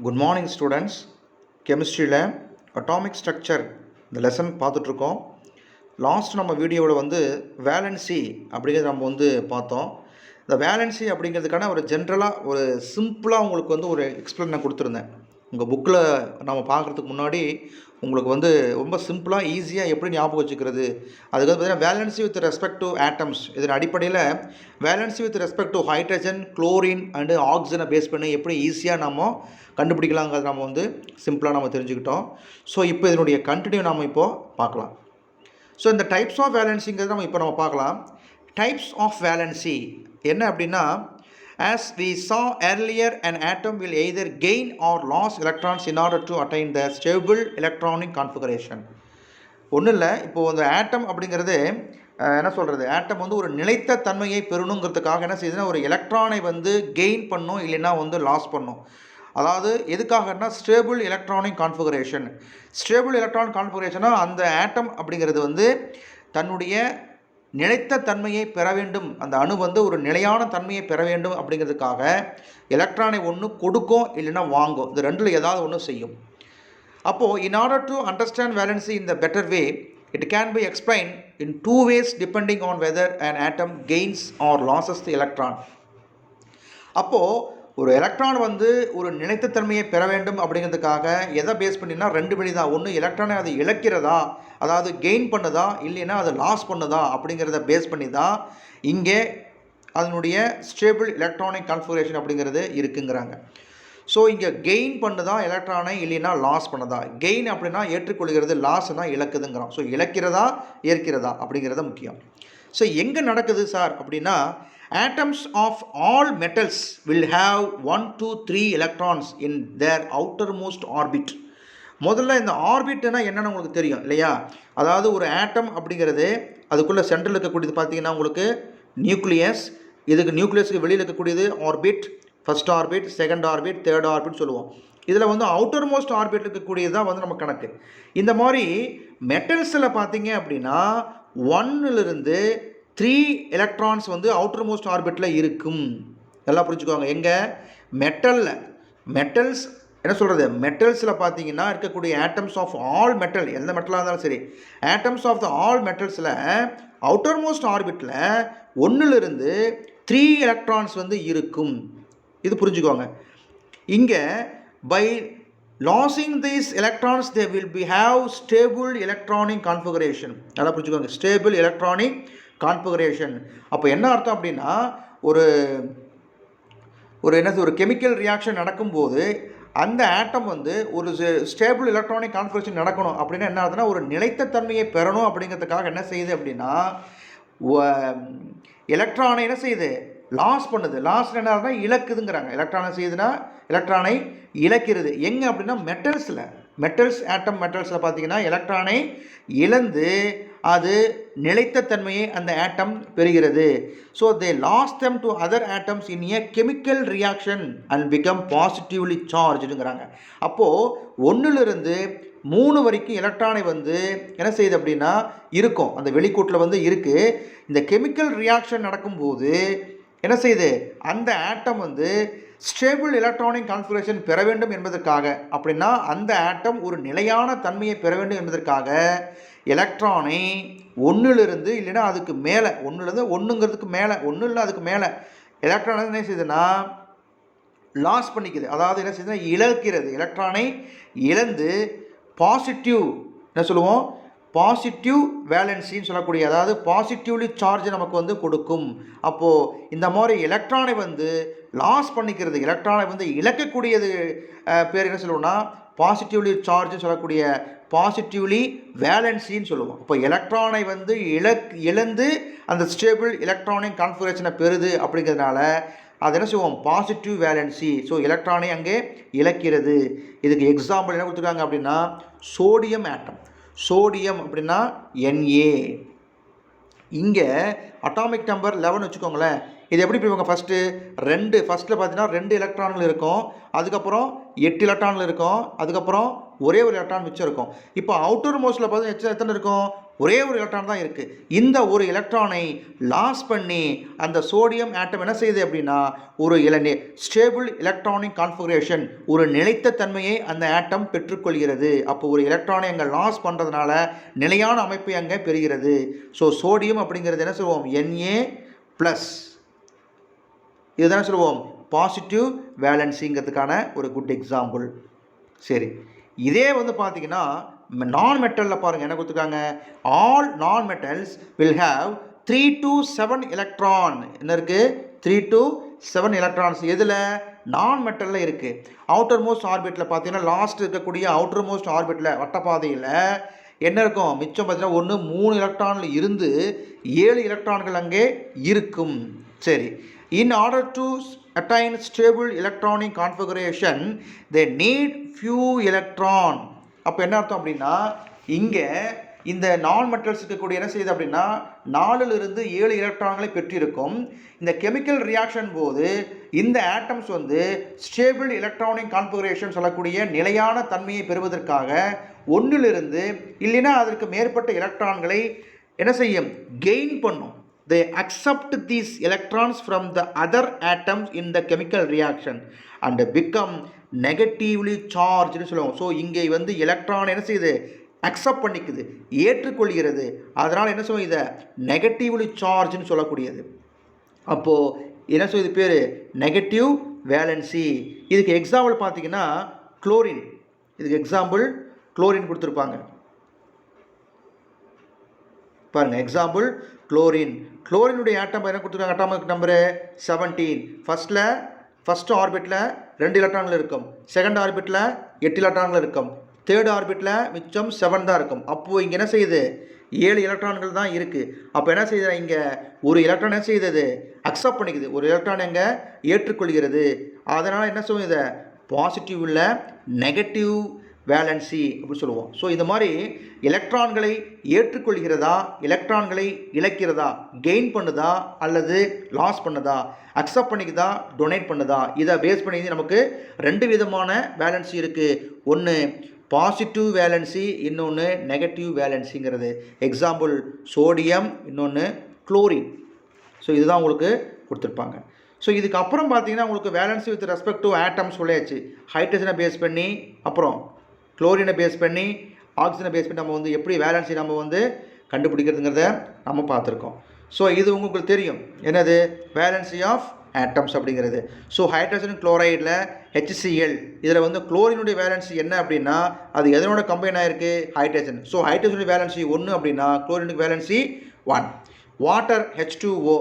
Good morning students. கெமிஸ்ட்ரியில் atomic structure இந்த lesson பார்த்துட்ருக்கோம். லாஸ்ட் நம்ம வீடியோவில் வேலன்சி அப்படிங்கிறது நம்ம பார்த்தோம். இந்த வேலன்சி அப்படிங்கிறதுக்கான ஒரு ஜென்ரலாக ஒரு சிம்பிளாக உங்களுக்கு ஒரு எக்ஸ்பிளைன் நான் கொடுத்துருந்தேன். உங்கள் புக்கில் நம்ம பார்க்குறதுக்கு முன்னாடி உங்களுக்கு ரொம்ப சிம்பிளாக ஈஸியாக எப்படி ஞாபகம் வச்சுக்கிறது, அதுக்கு பார்த்திங்கன்னா valency with respect to atoms. இதன் அடிப்படையில் valency with respect to hydrogen, chlorine and ஆக்சிஜனை பேஸ் பண்ணி எப்படி ஈஸியாக நம்ம கண்டுபிடிக்கலாங்கிறது நம்ம சிம்பிளாக நம்ம தெரிஞ்சுக்கிட்டோம். ஸோ இப்போ இதனுடைய கண்டினியூ நம்ம இப்போது பார்க்கலாம். ஸோ இந்த டைப்ஸ் ஆஃப் வேலன்சிங்கிறது நம்ம பார்க்கலாம். டைப்ஸ் ஆஃப் வேலன்சி என்ன அப்படின்னா, as we saw earlier, an atom will either gain or lose electrons in order to attain the stable electronic configuration. ஒன்றும் இல்லை, இப்போது அந்த ஆட்டம் அப்படிங்கிறது என்ன சொல்கிறது, ஆட்டம் ஒரு நிலைத்த தன்மையை பெறணுங்கிறதுக்காக என்ன செய்யுதுன்னா, ஒரு எலக்ட்ரானை கெயின் பண்ணும், இல்லைன்னா லாஸ் பண்ணும். அதாவது எதுக்காகனா stable electronic configuration. Stable electronic கான்ஃபிகரேஷனாக அந்த ஆட்டம் அப்படிங்கிறது தன்னுடைய நிலைத்த தன்மையை பெற வேண்டும், அந்த அணு ஒரு நிலையான தன்மையை பெற வேண்டும் அப்படிங்கிறதுக்காக எலக்ட்ரானை ஒன்று கொடுக்கும், இல்லைன்னா வாங்கும். இந்த ரெண்டில் ஏதாவது ஒன்று செய்யும். அப்போது in order to understand valency in the better way, it can be explained in two ways depending on whether an atom gains or loses the electron. அப்போது ஒரு எலக்ட்ரான் ஒரு நிலைத்த தன்மையை பெற வேண்டும் அப்படிங்கிறதுக்காக எதை பேஸ் பண்ணினா ரெண்டு வழி தான். ஒன்று எலக்ட்ரானை அது இழக்கிறதா, அதாவது கெயின் பண்ணுதா, இல்லைன்னா அதை லாஸ் பண்ணுதா அப்படிங்கிறத பேஸ் பண்ணி தான் இங்கே அதனுடைய ஸ்டேபிள் எலக்ட்ரானிக் கான்ஃபிகரேஷன் அப்படிங்கிறது இருக்குங்கிறாங்க. ஸோ இங்கே கெயின் பண்ணுதா எலக்ட்ரானை, இல்லைன்னா லாஸ் பண்ணுதா. கெயின் அப்படின்னா ஏற்றுக்கொள்கிறது, லாஸ்னா இழக்குதுங்கிறோம். ஸோ இழக்கிறதா ஏற்கிறதா அப்படிங்கிறத முக்கியம். ஸோ எங்கே நடக்குது சார் அப்படின்னா, atoms of all metals will have 1, 2, 3 electrons in their outermost orbit. முதல்ல இந்த ஆர்பிட்னா என்னென்னு உங்களுக்கு தெரியும் இல்லையா? அதாவது ஒரு ஆட்டம் அப்படிங்கிறது அதுக்குள்ளே சென்ட்ரல் இருக்கக்கூடியது பார்த்தீங்கன்னா உங்களுக்கு நியூக்ளியஸ். இதுக்கு நியூக்ளியஸுக்கு வெளியில் இருக்கக்கூடியது orbit, first orbit, second orbit, third orbit சொல்லுவோம். இதில் அவுட்டர் மோஸ்ட் ஆர்பிட் இருக்கக்கூடியது தான் நம்ம கணக்கு. இந்த மாதிரி மெட்டல்ஸில் பார்த்தீங்க அப்படின்னா 1லிருந்து 3 எலக்ட்ரான்ஸ் அவுட்டர் மோஸ்ட் ஆர்பிட்டில் இருக்கும். நல்லா புரிஞ்சுக்கோங்க. எங்கே மெட்டல்ஸ் என்ன சொல்கிறது, மெட்டல்ஸில் பார்த்தீங்கன்னா இருக்கக்கூடிய ஆட்டம்ஸ் ஆஃப் ஆல் மெட்டல், எந்த மெட்டலாக இருந்தாலும் சரி, ஆட்டம்ஸ் ஆஃப் த ஆல் மெட்டல்ஸில் அவுட்டர் மோஸ்ட் ஆர்பிட்டில் 1லிருந்து 3 எலக்ட்ரான்ஸ் இருக்கும். இது புரிஞ்சுக்கோங்க. இங்கே by losing these electrons they will be have stable electronic configuration. நல்லா புரிஞ்சுக்கோங்க, ஸ்டேபிள் எலக்ட்ரானிக் கான்ஃபிகரேஷன். அப்போ என்ன அர்த்தம் அப்படின்னா, ஒரு கெமிக்கல் ரியாக்ஷன் நடக்கும்போது அந்த ஆட்டம் ஒரு ஸ்டேபிள் எலக்ட்ரானிக் கான்ஃபிகரேஷன் நடக்கணும் அப்படின்னா என்ன ஆகுதுன்னா, ஒரு நிலைத்த தன்மையை பெறணும் அப்படிங்கிறதுக்காக என்ன செய்யுது அப்படின்னா, எலக்ட்ரானை என்ன செய்யுது, லாஸ் பண்ணுது. லாஸ் என்ன ஆகுதுன்னா இழக்குதுங்கிறாங்க. எலக்ட்ரானை செய்யுதுன்னா எலக்ட்ரானை இழக்கிறது. எங்கே அப்படின்னா ஆட்டம் மெட்டல்ஸில் பார்த்தீங்கன்னா எலக்ட்ரானை இழந்து அது நிலைத்த தன்மையை அந்த ஆட்டம் பெறுகிறது. So they lose them to other atoms in a chemical reaction and become positively சார்ஜுங்கிறாங்க. அப்போது 1லிருந்து 3 வரைக்கும் எலக்ட்ரானை என்ன செய்யுது அப்படின்னா இருக்கும், அந்த வெளிக்கூட்டில் இருக்குது. இந்த கெமிக்கல் ரியாக்ஷன் நடக்கும்போது என்ன செய்யுது, அந்த ஆட்டம் ஸ்டேபிள் எலக்ட்ரானிக் கான்ஃபிகரேஷன் பெற வேண்டும் என்பதற்காக, அப்படின்னா அந்த ஆட்டம் ஒரு நிலையான தன்மையை பெற வேண்டும் என்பதற்காக எலக்ட்ரானை 1லிருந்து இல்லைன்னா அதுக்கு மேலே, 1லேருந்து 1ங்கிறதுக்கு மேலே, 1 இல்லை அதுக்கு மேலே எலக்ட்ரானை என்ன செய்யுதுன்னா லாஸ் பண்ணிக்குது. அதாவது என்ன செய்யுதுன்னா இழக்கிறது. எலக்ட்ரானை இழந்து பாசிட்டிவ் என்ன சொல்லுவோம், பாசிட்டிவ் வேலன்சின்னு சொல்லக்கூடிய, அதாவது பாசிட்டிவ்லி சார்ஜ் நமக்கு கொடுக்கும். அப்போது இந்த மாதிரி எலக்ட்ரானை லாஸ் பண்ணிக்கிறது, எலக்ட்ரானை இழக்கக்கூடியது பேர் என்ன சொல்லுவோம்னா பாசிட்டிவ்லி சார்ஜ் சொல்லக்கூடிய பாசிட்டிவ்லி வேலன்சின்னு சொல்லுவோம். இப்போ எலக்ட்ரானை இழந்து அந்த ஸ்டேபிள் எலக்ட்ரானிக் கான்ஃபிகரேஷனை பெறுது அப்படிங்கிறதுனால அது என்ன செய்வோம், பாசிட்டிவ் வேலன்சி. ஸோ எலக்ட்ரானை அங்கே இழக்கிறது. இதுக்கு எக்ஸாம்பிள் என்ன கொடுத்துருக்காங்க அப்படின்னா, சோடியம் ஆட்டம். சோடியம் அப்படின்னா Na. இங்கே அட்டாமிக் நம்பர் 11 வச்சுக்கோங்களேன். இது எப்படி பிரிப்பாங்க? ஃபஸ்ட்டில் பார்த்தீங்கன்னா 2 எலக்ட்ரான்கள் இருக்கும், அதுக்கப்புறம் 8 எலக்ட்ரான்கள் இருக்கும், அதுக்கப்புறம் ஒரே ஒரு எலக்ட்ரான் மிச்சம் இருக்கும். இப்போ அவுட்டர் மோஸ்ட்டில் பார்த்தீங்கன்னா எத்தனை இருக்கும்? ஒரே ஒரு எலக்ட்ரான் தான் இருக்குது. இந்த ஒரு எலக்ட்ரானை லாஸ் பண்ணி அந்த சோடியம் ஆட்டம் என்ன செய்யுது அப்படின்னா ஒரு ஸ்டேபிள் எலக்ட்ரானிக் கான்ஃபிகரேஷன், ஒரு நிலைத்த தன்மையை அந்த ஆட்டம் பெற்றுக்கொள்கிறது. அப்போ ஒரு எலக்ட்ரானை அங்கே லாஸ் பண்ணுறதுனால நிலையான அமைப்பை அங்கே பெறுகிறது. ஸோ சோடியம் அப்படிங்கிறது என்ன சொல்லுவோம்? Na+. இதுதான் சொல்லுவோம் பாசிட்டிவ் வேலன்சிங்கிறதுக்கான ஒரு குட் எக்ஸாம்பிள். சரி, இதே வந்து பார்த்தீங்கன்னா நான் மெட்டலில் பாருங்கள் என்ன கொடுத்துருக்காங்க? ஆல் நான் metals will have 3 to 7 electron. என்ன இருக்குது? 3 to 7 எலக்ட்ரான்ஸ் எதில்? நான் மெட்டலில் இருக்குது. அவுட்டர் மோஸ்ட் ஆர்பிட்டில் பார்த்தீங்கன்னா லாஸ்ட் இருக்கக்கூடிய அவுட்டர் மோஸ்ட் ஆர்பிட்டில் வட்டப்பாதையில் என்ன இருக்கும்? மிச்சம் பார்த்தீங்கன்னா 3 எலக்ட்ரானில் இருந்து 7 எலக்ட்ரான்கள் அங்கே இருக்கும். சரி, in order to attain stable electronic configuration they need few electron. அப்போ என்ன அர்த்தம் அப்படின்னா இங்கே இந்த நான் மெட்டல்ஸ் இருக்கக்கூடிய என்ன செய்யுது அப்படின்னா 4லிருந்து 7 எலக்ட்ரான்களை பெற்றிருக்கும். இந்த கெமிக்கல் ரியாக்ஷன் போது இந்த ஆட்டம்ஸ் வந்து ஸ்டேபிள் எலக்ட்ரானிக் கான்ஃபிகரேஷன் சொல்லக்கூடிய நிலையான தன்மையை பெறுவதற்காக 1லிருந்து இல்லைன்னா அதற்கு மேற்பட்ட எலக்ட்ரான்களை என்ன செய்யும்? கெயின் பண்ணும். They accept these electrons from the other atoms in the chemical reaction and become negatively charged னு சொல்லுவோம். ஸோ இங்கே வந்து எலக்ட்ரான் என்ன செய்யுது? அக்செப்ட் பண்ணிக்குது, ஏற்றுக்கொள்கிறது. அதனால் என்ன சொல்லுவோம்? இதை நெகட்டிவ்லி சார்ஜ்னு சொல்லக்கூடியது. அப்போது என்ன சொல்லுது? பேர் நெகட்டிவ் வேலன்சி. இதுக்கு எக்ஸாம்பிள் பார்த்தீங்கன்னா குளோரின். இதுக்கு எக்ஸாம்பிள் குளோரின் கொடுத்துருப்பாங்க பாருங்கள். Example chlorine. குளோரினுடைய ஆட்டம் என்ன கொடுத்துருக்காங்க? Atomic number 17. ஃபஸ்ட்டு ஆர்பிட்டில் 2 எலக்ட்ரான்கள் இருக்கும், செகண்ட் ஆர்பிட்டில் 8 எலக்ட்ரான்கள் இருக்கும், தேர்ட் ஆர்பிட்டில் மிச்சம் 7 தான் இருக்கும். அப்போது இங்கே என்ன செய்யுது? 7 எலக்ட்ரான்கள் தான் இருக்குது. அப்போ என்ன செய்யுது? இங்கே ஒரு எலக்ட்ரான் என்ன செய்யுது? அக்செப்ட் பண்ணிக்குது, ஒரு எலக்ட்ரான் எங்கே ஏற்றுக்கொள்கிறது. அதனால் என்ன சொல்லுவோம்? இதை பாசிட்டிவ் இல்லை நெகட்டிவ் வேலன்சி அப்படின்னு சொல்லுவோம். ஸோ இந்த மாதிரி எலக்ட்ரான்களை ஏற்றுக்கொள்கிறதா, எலக்ட்ரான்களை இழக்கிறதா, கெயின் பண்ணுதா அல்லது லாஸ் பண்ணுதா, அக்செப்ட் பண்ணிக்குதா, டொனேட் பண்ணுதா, இதை பேஸ் பண்ணி நமக்கு 2 விதமான வேலன்சி இருக்குது. ஒன்று பாசிட்டிவ் வேலன்சி, இன்னொன்று நெகட்டிவ் வேலன்சிங்கிறது. எக்ஸாம்பிள் சோடியம், இன்னொன்று குளோரின். ஸோ இதுதான் உங்களுக்கு கொடுத்துருப்பாங்க. ஸோ இதுக்கப்புறம் பார்த்தீங்கன்னா உங்களுக்கு valency with respect to atoms சொல்லியாச்சு. ஹைட்ரஜனை பேஸ் பண்ணி, அப்புறம் குளோரினை பேஸ் பண்ணி, ஆக்சிஜனை பேஸ் பண்ணி நம்ம வந்து எப்படி வேலன்சி நம்ம வந்து கண்டுபிடிக்கிறதுங்கிறத நம்ம பார்த்துருக்கோம். ஸோ இது உங்களுக்கு தெரியும் என்னது? வேலன்சி ஆஃப் ஆட்டம்ஸ் அப்படிங்கிறது. ஸோ ஹைட்ரஜன் குளோரைடில் HCl, இதில் வந்து குளோரினுடைய வேலன்சி என்ன அப்படின்னா அது எதனோட கம்பைன் ஆகிருக்கு? ஹைட்ரஜன். ஸோ ஹைட்ரஜனுடைய வேலன்சி 1 அப்படின்னா குளோரினுக்கு வேலன்சி 1. வாட்டர் H2O,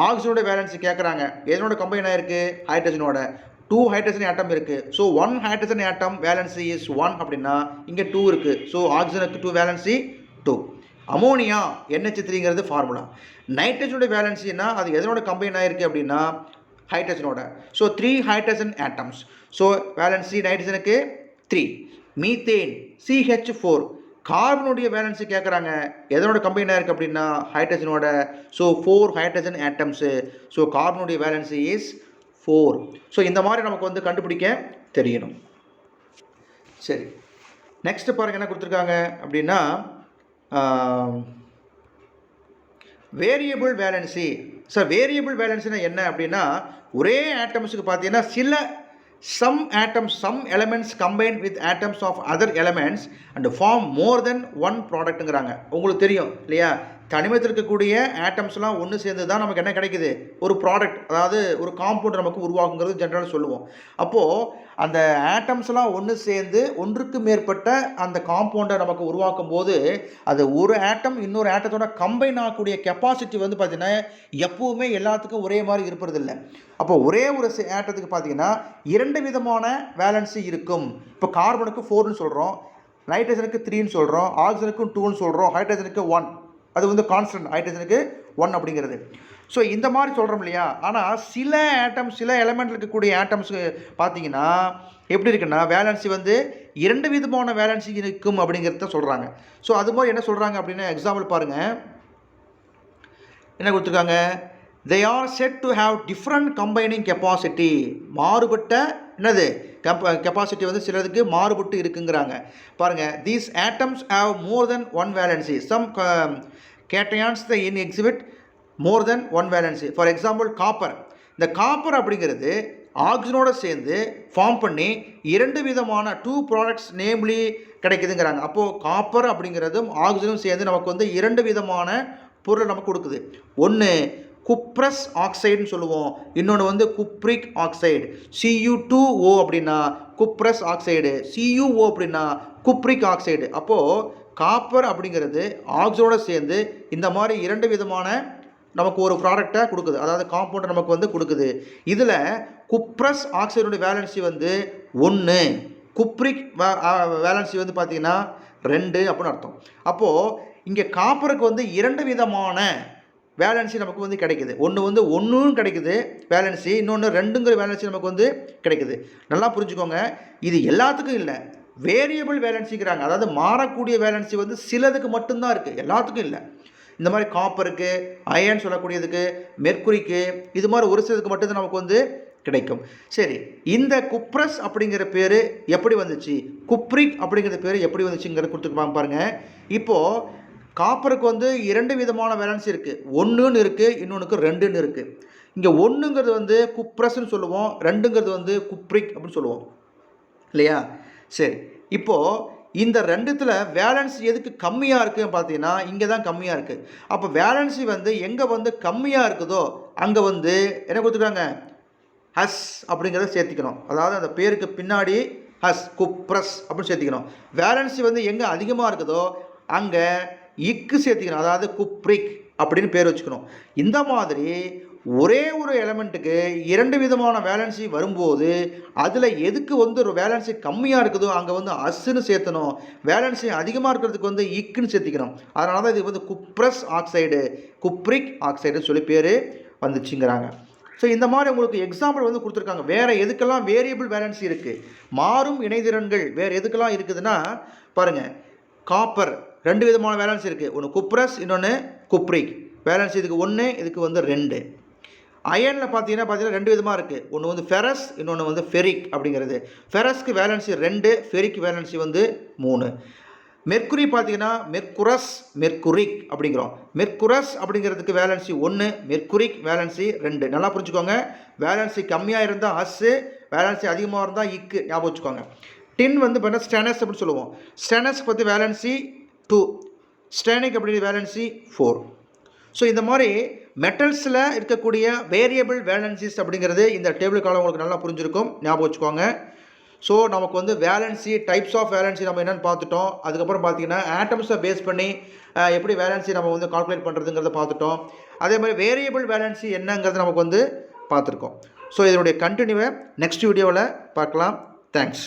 ஆக்சிஜனோட வேலன்சி கேட்குறாங்க, எதனோட கம்பைன் ஆகிருக்கு? ஹைட்ரஜனோட. 2 ஹைட்ரஜன் ஆட்டம் இருக்குது. So 1 hydrogen atom valency is 1 அப்படின்னா இங்கே 2 இருக்குது. ஸோ ஆக்சிஜனுக்கு 2 வேலன்சி 2. அமோனியா NH3ங்கிறது ஃபார்முலா. நைட்ரஜனுடைய வேலன்சின்னா அது எதனோட கம்பைன் ஆகிருக்கு அப்படின்னா ஹைட்ரஜனோட. So 3 hydrogen atoms. So valency நைட்ரஜனுக்கு 3. மீத்தேன் CH4, கார்பனுடைய வேலன்சி கேட்குறாங்க, எதனோட கம்பைன் ஆகிருக்கு அப்படின்னா ஹைட்ரஜனோட. So 4 hydrogen atoms. ஸோ கார்பனுடைய வேலன்சி இஸ் 4. ஸோ இந்த மாதிரி நமக்கு வந்து கண்டுபிடிக்க தெரியணும். சரி, நெக்ஸ்ட்டு பாருங்கள் என்ன கொடுத்துருக்காங்க அப்படின்னா வேரியபிள் வேலன்சி. சார் வேரியபிள் வேலன்சினா என்ன அப்படின்னா ஒரே ஆட்டம்ஸுக்கு பார்த்தீங்கன்னா some elements combined with atoms of other elements and form more than one productங்கிறாங்க. உங்களுக்கு தெரியும் இல்லையா? தனிமத்தில் இருக்கக்கூடிய ஆட்டம்ஸ்லாம் ஒன்று சேர்ந்து தான் நமக்கு என்ன கிடைக்குது? ஒரு ப்ராடக்ட், அதாவது ஒரு காம்பவுண்ட் நமக்கு உருவாக்குங்கிறது ஜென்ரலாக சொல்லுவோம். அப்போது அந்த ஆட்டம்ஸ்லாம் ஒன்று சேர்ந்து ஒன்றுக்கு மேற்பட்ட அந்த காம்பவுண்டை நமக்கு உருவாக்கும் போது அது ஒரு ஆட்டம் இன்னொரு ஆட்டத்தோட கம்பைன் ஆகக்கூடிய கெப்பாசிட்டி வந்து பார்த்திங்கன்னா எப்போவுமே எல்லாத்துக்கும் ஒரே மாதிரி இருப்பதில்லை. அப்போ ஒரே ஒரு ஆட்டத்துக்கு பார்த்திங்கன்னா 2 விதமான வேலன்சி இருக்கும். இப்போ கார்பனுக்கு 4ன்னு சொல்கிறோம், நைட்ரஜனுக்கு 3ன்னு சொல்கிறோம், ஆக்சிஜனுக்கும் 2ன்னு சொல்கிறோம், ஹைட்ரஜனுக்கு 1. அது வந்து கான்ஸ்டன்ட், ஹைட்ரஜனுக்கு 1 அப்படிங்கிறது. ஸோ இந்த மாதிரி சொல்கிறோம் இல்லையா? ஆனால் சில ஆட்டம்ஸ், சில எலமெண்ட் இருக்கக்கூடிய ஆட்டம்ஸு பார்த்தீங்கன்னா எப்படி இருக்குன்னா வேலன்சி வந்து 2 விதமான வேலன்சி இருக்கும் அப்படிங்கிறத சொல்கிறாங்க. ஸோ அது மாதிரி என்ன சொல்கிறாங்க அப்படின்னா எக்ஸாம்பிள் பாருங்கள் என்ன கொடுத்துருக்காங்க? they are said to have different combining capacity. மாறுபட்ட என்னது கெப்பாசிட்டி வந்து சிலதுக்கு மாறுபட்டு இருக்குங்கிறாங்க. பாருங்கள், these atoms have more than one valency. Some cations they exhibit more than one valency. For example, copper. இந்த காப்பர் அப்படிங்கிறது ஆக்சிஜனோட சேர்ந்து ஃபார்ம் பண்ணி இரண்டு விதமான டூ ப்ராடக்ட்ஸ் நேம்லி கிடைக்குதுங்கிறாங்க. அப்போது காப்பர் அப்படிங்கிறதும் ஆக்சிஜனும் சேர்ந்து நமக்கு வந்து இரண்டு விதமான பொருளை நமக்கு கொடுக்குது. ஒன்று குப்ரஸ் ஆக்சைடுன்னு சொல்லுவோம், இன்னொன்று வந்து குப்ரிக் ஆக்சைடு. Cu2O அப்படின்னா குப்ரஸ் ஆக்சைடு, Cuo அப்படின்னா குப்ரிக் ஆக்சைடு. அப்போது காப்பர் அப்படிங்கிறது ஆக்சிஜனோட சேர்ந்து இந்த மாதிரி இரண்டு விதமான நமக்கு ஒரு ப்ராடக்டை கொடுக்குது, அதாவது காம்பவுண்டை நமக்கு வந்து கொடுக்குது. இதில் குப்ரஸ் ஆக்சைடுடைய வேலன்சி வந்து 1, குப்ரிக் வேலன்சி வந்து பார்த்திங்கன்னா 2 அப்படின்னு அர்த்தம். அப்போது இங்கே காப்பருக்கு வந்து இரண்டு விதமான வேலன்சி நமக்கு வந்து கிடைக்குது. ஒன்று வந்து 1 கிடைக்குது வேலன்சி, இன்னொன்று 2ங்கிற வேலன்சி நமக்கு வந்து கிடைக்குது. நல்லா புரிஞ்சுக்கோங்க, இது எல்லாத்துக்கும் இல்லை, வேரியபிள் வேலன்சிங்கிறாங்க. அதாவது மாறக்கூடிய வேலன்சி வந்து சிலதுக்கு மட்டும்தான் இருக்குது, எல்லாத்துக்கும் இல்லை. இந்த மாதிரி காப்பருக்கு, அயன் சொல்லக்கூடியதுக்கு, மெர்க்குரிக்கு, இது மாதிரி ஒரு சிலதுக்கு மட்டும்தான் நமக்கு வந்து கிடைக்கும். சரி, இந்த குப்ரஸ் அப்படிங்கிற பேர் எப்படி வந்துச்சு, குப்ரிக் அப்படிங்கிற பேர் எப்படி வந்துச்சுங்கிறத கொடுத்துருப்பாங்க பாருங்கள். இப்போது காப்பருக்கு வந்து இரண்டு விதமான வேலன்சி இருக்குது, 1ன்னு இருக்குது, இன்னொன்றுக்கு 2ன்னு இருக்குது. இங்கே 1ங்கிறது வந்து குப்ரஸ்ன்னு சொல்லுவோம், 2ங்கிறது வந்து குப்ரிக் அப்படின்னு சொல்லுவோம் இல்லையா. சரி, இப்போது இந்த ரெண்டுத்தில் வேலன்சி எதுக்கு கம்மியாக இருக்குதுன்னு பார்த்தீங்கன்னா இங்கே தான் கம்மியாக இருக்குது. அப்போ வேலன்சி வந்து எங்கே வந்து கம்மியாக இருக்குதோ அங்கே வந்து என்ன கொடுத்துருக்காங்க, ஹஸ் அப்படிங்கிறத சேர்த்திக்கணும். அதாவது அந்த பேருக்கு பின்னாடி ஹஸ், குப்ரஸ் அப்படின்னு சேர்த்திக்கணும். வேலன்சி வந்து எங்கே அதிகமாக இருக்குதோ அங்கே இக்கு சேர்த்திக்கணும், அதாவது குப்ரிக் அப்படின்னு பேர் வச்சுக்கணும். இந்த மாதிரி ஒரே ஒரு எலமெண்ட்டுக்கு இரண்டு விதமான வேலன்சி வரும்போது அதில் எதுக்கு வந்து ஒரு வேலன்சி கம்மியாக இருக்குதோ அங்கே வந்து அஸ்ன்னு சேர்த்தணும், வேலன்சி அதிகமாக இருக்கிறதுக்கு வந்து இக்குன்னு சேர்த்திக்கணும். அதனால தான் இது வந்து குப்ரஸ் ஆக்சைடு, குப்ரிக் ஆக்சைடுன்னு சொல்லி பேர் வந்துச்சுங்கிறாங்க. ஸோ இந்த மாதிரி உங்களுக்கு எக்ஸாம்பிள் வந்து கொடுத்துருக்காங்க. வேறு எதுக்கெல்லாம் வேரியபிள் வேலன்சி இருக்குது, மாறும் இணைதிறன்கள் வேறு எதுக்கெல்லாம் இருக்குதுன்னா பாருங்கள், காப்பர் ரெண்டு விதமான வேலன்சி இருக்குது, ஒன்று குப்ரஸ், இன்னொன்று குப்ரிக். வேலன்சி இதுக்கு 1, இதுக்கு வந்து 2. அயனில் பார்த்தீங்கன்னா ரெண்டு விதமாக இருக்குது, ஒன்று வந்து ஃபெரஸ், இன்னொன்று வந்து ஃபெரிக் அப்படிங்கிறது. ஃபெரஸ்க்கு வேலன்சி 2, ஃபெரிக் வேலன்சி வந்து 3. மெர்க்குரி பார்த்தீங்கன்னா மெர்க்குரஸ், மெர்க்குரிக் அப்படிங்கிறோம். மெர்க்குரஸ் அப்படிங்கிறதுக்கு வேலன்சி 1, மெர்க்குரிக் வேலன்சி 2. நல்லா புரிஞ்சுக்கோங்க, வேலன்சி கம்மியாக இருந்தால் ஹஸ்ஸு, வேலன்சி அதிகமாக இருந்தால் இக்கு, ஞாபகம் வச்சுக்கோங்க. டின் வந்து பார்த்தீங்கன்னா ஸ்டெனஸ் அப்படின்னு சொல்லுவோம். ஸ்டெனஸ் பற்றி வேலன்சி 2, ஸ்டெனிக் அப்படிங்கிற வேலன்சி 4. ஸோ இந்த மாதிரி மெட்டல்ஸில் இருக்கக்கூடிய வேரியபிள் வேலன்சிஸ் அப்படிங்கிறது இந்த டேபிள் காலம் உங்களுக்கு நல்லா புரிஞ்சிருக்கும், ஞாபகம் வச்சுக்கோங்க. ஸோ நமக்கு வந்து வேலன்சி, டைப்ஸ் ஆஃப் வேலன்சி நம்ம என்னென்னு பார்த்துட்டோம். அதுக்கப்புறம் பார்த்தீங்கன்னா ஆட்டம்ஸை பேஸ் பண்ணி எப்படி வேலன்சி நம்ம வந்து கால்குலேட் பண்ணுறதுங்கிறத பார்த்துட்டோம். அதே மாதிரி வேரியபிள் வேலன்சி என்னங்கிறத நமக்கு வந்து பார்த்துருக்கோம். ஸோ இதனுடைய கண்டினியூவை நெக்ஸ்ட் வீடியோவில் பார்க்கலாம். தேங்க்ஸ்.